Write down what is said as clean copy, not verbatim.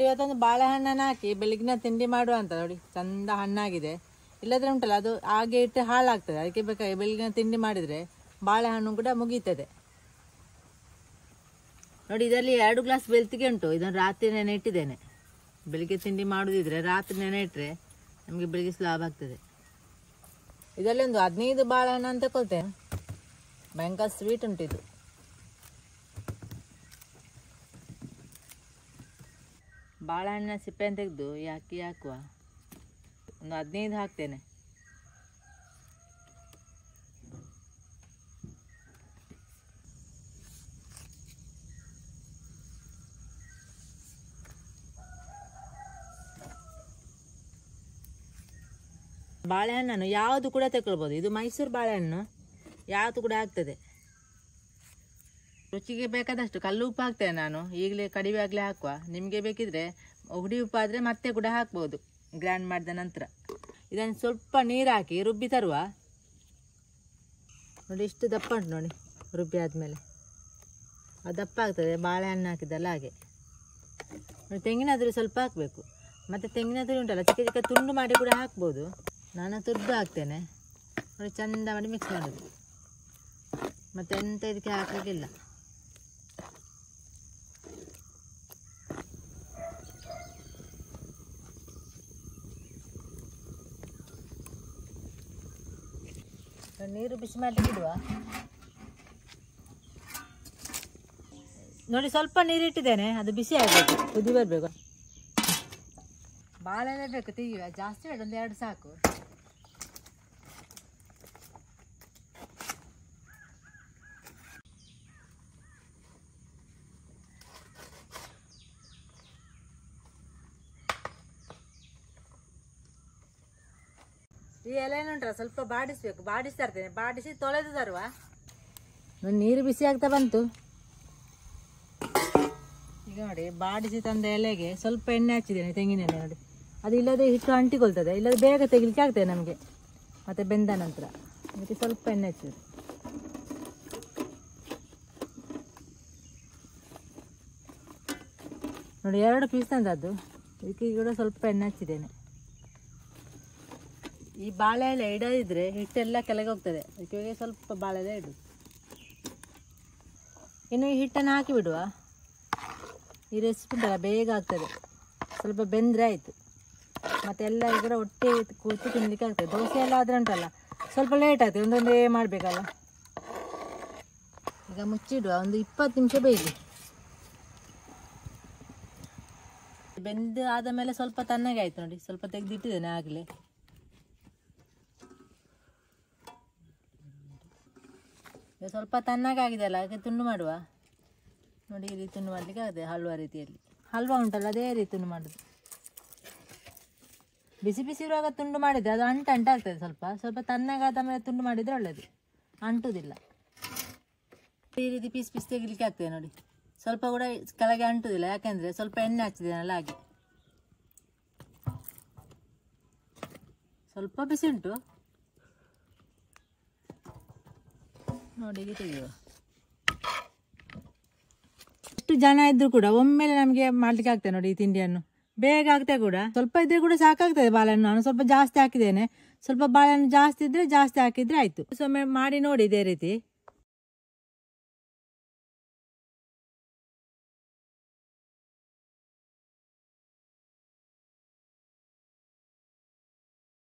ಇವತ್ತೊಂದು ಬಾಳೆಹಣ್ಣನ್ನು ಹಾಕಿ ಬೆಳಗಿನ ತಿಂಡಿ ಮಾಡುವ ಅಂತ ನೋಡಿ, ಚಂದ ಹಣ್ಣಾಗಿದೆ. ಇಲ್ಲದ್ರೆ ಉಂಟಲ್ಲ ಅದು ಹಾಗೆ ಇಟ್ಟು ಹಾಳಾಗ್ತದೆ. ಅದಕ್ಕೆ ಬೇಕಾಗಿ ಬೆಳಗಿನ ತಿಂಡಿ ಮಾಡಿದರೆ ಬಾಳೆಹಣ್ಣು ಕೂಡ ಮುಗೀತದೆ. ನೋಡಿ, ಇದರಲ್ಲಿ 2 ಗ್ಲಾಸ್ ಬೆಳ್ತಿಗೆ ಉಂಟು. ಇದನ್ನು ರಾತ್ರಿ ನೆನೆ ಇಟ್ಟಿದ್ದೇನೆ. ಬೆಳಿಗ್ಗೆ ತಿಂಡಿ ಮಾಡೋದಿದ್ರೆ ರಾತ್ರಿ ನೆನೆ ಇಟ್ಟರೆ ನಮಗೆ ಬೆಳಿಗ್ಗೆ ಲಾಭ ಆಗ್ತದೆ. ಇದರಲ್ಲಿ ಒಂದು 15 ಬಾಳೆಹಣ್ಣು ಅಂತ ತಗೊಳ್ತೇನೆ. ಭಯಂಕರ ಸ್ವೀಟ್ ಉಂಟು ಇದು. ಬಾಳೆಹಣ್ಣಿನ ಸಿಪ್ಪೆಯನ್ನು ತೆಗೆದು ಹಾಕುವ. ಒಂದು 15 ಹಾಕ್ತೇನೆ. ಬಾಳೆಹಣ್ಣನ್ನು ಯಾವುದು ಕೂಡ ತಗೊಳ್ಬೋದು. ಇದು ಮೈಸೂರು ಬಾಳೆಹಣ್ಣು, ಯಾವುದು ಕೂಡ ಆಗ್ತದೆ. ರುಚಿಗೆ ಬೇಕಾದಷ್ಟು ಕಲ್ಲು ಉಪ್ಪು ಹಾಕ್ತೇನೆ ನಾನು. ಈಗಲೇ ಕಡಿಮೆ ಆಗಲೇ ಹಾಕುವ. ನಿಮಗೆ ಬೇಕಿದ್ರೆ ಹುಡಿ ಉಪ್ಪು ಆದರೆ ಮತ್ತೆ ಕೂಡ ಹಾಕ್ಬೋದು ಗ್ರೈಂಡ್ ಮಾಡಿದ ನಂತರ. ಇದನ್ನು ಸ್ವಲ್ಪ ನೀರು ಹಾಕಿ ರುಬ್ಬಿ ತರುವ. ನೋಡಿ, ಇಷ್ಟು ದಪ್ಪ ಉಂಟು ನೋಡಿ. ರುಬ್ಬಿ ಆದಮೇಲೆ ಅದು ದಪ್ಪ ಆಗ್ತದೆ, ಬಾಳೆಹಣ್ಣು ಹಾಕಿದ್ದಲ್ಲ ಹಾಗೆ. ನೋಡಿ, ತೆಂಗಿನ ತುರಿ ಸ್ವಲ್ಪ ಹಾಕಬೇಕು. ಮತ್ತು ತೆಂಗಿನ ತುರಿ ಉಂಟಲ್ಲ, ಚಿಕ್ಕ ಚಿಕ್ಕ ತುಂಡು ಮಾಡಿ ಕೂಡ ಹಾಕ್ಬೋದು. ನಾನು ತುರ್ದು ಹಾಕ್ತೇನೆ. ನೋಡಿ, ಚಂದ ಮಾಡಿ ಮಿಕ್ಸ್ ಮಾಡೋದು. ಮತ್ತು ಎಂತ ಇದಕ್ಕೆ ಹಾಕಲಿಕ್ಕಿಲ್ಲ. ನೀರು ಬಿಸಿ ಮಾಡಲಿಕ್ಕೆ ಇಡುವ. ನೋಡಿ, ಸ್ವಲ್ಪ ನೀರು ಇಟ್ಟಿದ್ದೇನೆ. ಅದು ಬಿಸಿ ಆಗಬೇಕು, ಕುದಿ ಬರಬೇಕು. ಬಾಳೆಲೆ ಬೇಕು ತೆಗಿಯುವ. ಜಾಸ್ತಿ ಬೇಡ, ಒಂದು 2 ಸಾಕು. ಈ ಎಲೆಯನ್ನು ಉಂಟಲ್ಲ ಸ್ವಲ್ಪ ಬಾಡಿಸ್ಬೇಕು. ಬಾಡಿಸಿ ತರ್ತೇನೆ. ಬಾಡಿಸಿ ತೊಳೆದು ತರುವ. ನೀರು ಬಿಸಿ ಆಗ್ತಾ ಬಂತು. ಈಗ ನೋಡಿ, ಬಾಡಿಸಿ ತಂದ ಎಲೆಗೆ ಸ್ವಲ್ಪ ಎಣ್ಣೆ ಹಚ್ಚಿದ್ದೇನೆ, ತೆಂಗಿನ ಎಣ್ಣೆ. ನೋಡಿ, ಅದು ಇಲ್ಲದೆ ಹಿಟ್ಟು ಅಂಟಿಕೊಳ್ತದೆ. ಇಲ್ಲದೆ ಬೇಗ ತೆಗಿಲಿಕ್ಕೆ ಆಗ್ತದೆ ನಮಗೆ. ಮತ್ತು ಬೆಂದ ನಂತರ ಅದಕ್ಕೆ ಸ್ವಲ್ಪ ಎಣ್ಣೆ ಹಚ್ಚಿದೆ. ನೋಡಿ, 2 ಪೀಸ್ ತಂದದ್ದು. ಇದಕ್ಕೆ ಕೂಡ ಸ್ವಲ್ಪ ಎಣ್ಣೆ ಹಚ್ಚಿದ್ದೇನೆ. ಈ ಬಾಳೆ ಎಲೆ ಇಡದಿದ್ರೆ ಹಿಟ್ಟೆಲ್ಲ ಕೆಳಗೆ ಹೋಗ್ತದೆ. ಅದಕ್ಕೆ ಸ್ವಲ್ಪ ಬಾಳೆ ಎಲೆ ಇಡು. ಇನ್ನು ಈ ಹಿಟ್ಟನ್ನು ಹಾಕಿ ಬಿಡುವ. ಈ ರೆಸಿಪಿ ಉಂಟಲ್ಲ ಬೇಗ ಆಗ್ತದೆ. ಸ್ವಲ್ಪ ಬೆಂದರೆ ಆಯಿತು. ಮತ್ತು ಎಲ್ಲ ಕೂಡ ಒಟ್ಟೆ ಕೂತು ತಿನ್ನಲಿಕ್ಕೆ ಆಗ್ತದೆ. ದೋಸೆ ಎಲ್ಲ ಆದರೆ ಉಂಟಲ್ಲ ಸ್ವಲ್ಪ ಲೇಟ್ ಆಗ್ತದೆ, ಒಂದೊಂದೇ ಮಾಡಬೇಕಲ್ಲ. ಈಗ ಮುಚ್ಚಿಡುವ. ಒಂದು 20 ನಿಮಿಷ ಬೇಯಲಿ. ಬೆಂದು ಆದ ಮೇಲೆ ಸ್ವಲ್ಪ ತಣ್ಣಗೆ ಆಯಿತು. ನೋಡಿ, ಸ್ವಲ್ಪ ತೆಗೆದಿಟ್ಟಿದ್ದೇನೆ ಆಗಲೇ. ಸ್ವಲ್ಪ ತಣ್ಣಗಾಗಿದೆ ಅಲ್ಲ, ಅದಕ್ಕೆ ತುಂಡು ಮಾಡುವ. ನೋಡಿ, ಈ ರೀತಿ ತುಂಡು ಮಾಡಲಿಕ್ಕೆ ಆಗುತ್ತೆ. ಹಲ್ವಾ ರೀತಿಯಲ್ಲಿ. ಹಲ್ವಾ ಉಂಟಲ್ಲ ಅದೇ ರೀತಿ ತುಂಡು ಮಾಡೋದು. ಬಿಸಿ ಬಿಸಿ ಇರುವಾಗ ತುಂಡು ಮಾಡಿದರೆ ಅದು ಅಂಟಾಗ್ತದೆ. ಸ್ವಲ್ಪ ಸ್ವಲ್ಪ ತಣ್ಣಗಾದ ಮೇಲೆ ತುಂಡು ಮಾಡಿದರೆ ಒಳ್ಳೆಯದು, ಅಂಟುವುದಿಲ್ಲ. ಈ ರೀತಿ ಪೀಸ್ ಪೀಸ್ ತೆಗಿಲಿಕ್ಕೆ ಆಗ್ತದೆ. ನೋಡಿ, ಸ್ವಲ್ಪ ಕೂಡ ಕೆಳಗೆ ಅಂಟುವುದಿಲ್ಲ, ಯಾಕೆಂದರೆ ಸ್ವಲ್ಪ ಎಣ್ಣೆ ಹಚ್ಚಿದ್ದೇನಲ್ಲ ಹಾಗೆ. ಸ್ವಲ್ಪ ಬಿಸಿ ಉಂಟು. ನೋಡಿ, ಈಗ ತೆಗೆಯುವ. ಎಷ್ಟು ಜನ ಇದ್ದರೂ ಕೂಡ ಒಮ್ಮೆಲೆ ನಮಗೆ ಮಾಡಲಿಕ್ಕೆ ಆಗ್ತದೆ. ನೋಡಿ, ಈ ತಿಂಡಿಯನ್ನು ಬೇಗ ಆಗ್ತದೆ ಕೂಡ. ಸ್ವಲ್ಪ ಇದ್ರೆ ಕೂಡ ಸಾಕಾಗ್ತದೆ ಬಾಳೆಹಣ್ಣು. ನಾನು ಸ್ವಲ್ಪ ಜಾಸ್ತಿ ಹಾಕಿದ್ದೇನೆ. ಸ್ವಲ್ಪ ಬಾಳೆಹಣ್ಣು ಜಾಸ್ತಿ ಇದ್ದರೆ ಜಾಸ್ತಿ ಹಾಕಿದರೆ ಆಯಿತು. ಒಮ್ಮೆ ಮಾಡಿ ನೋಡಿ ಇದೇ ರೀತಿ.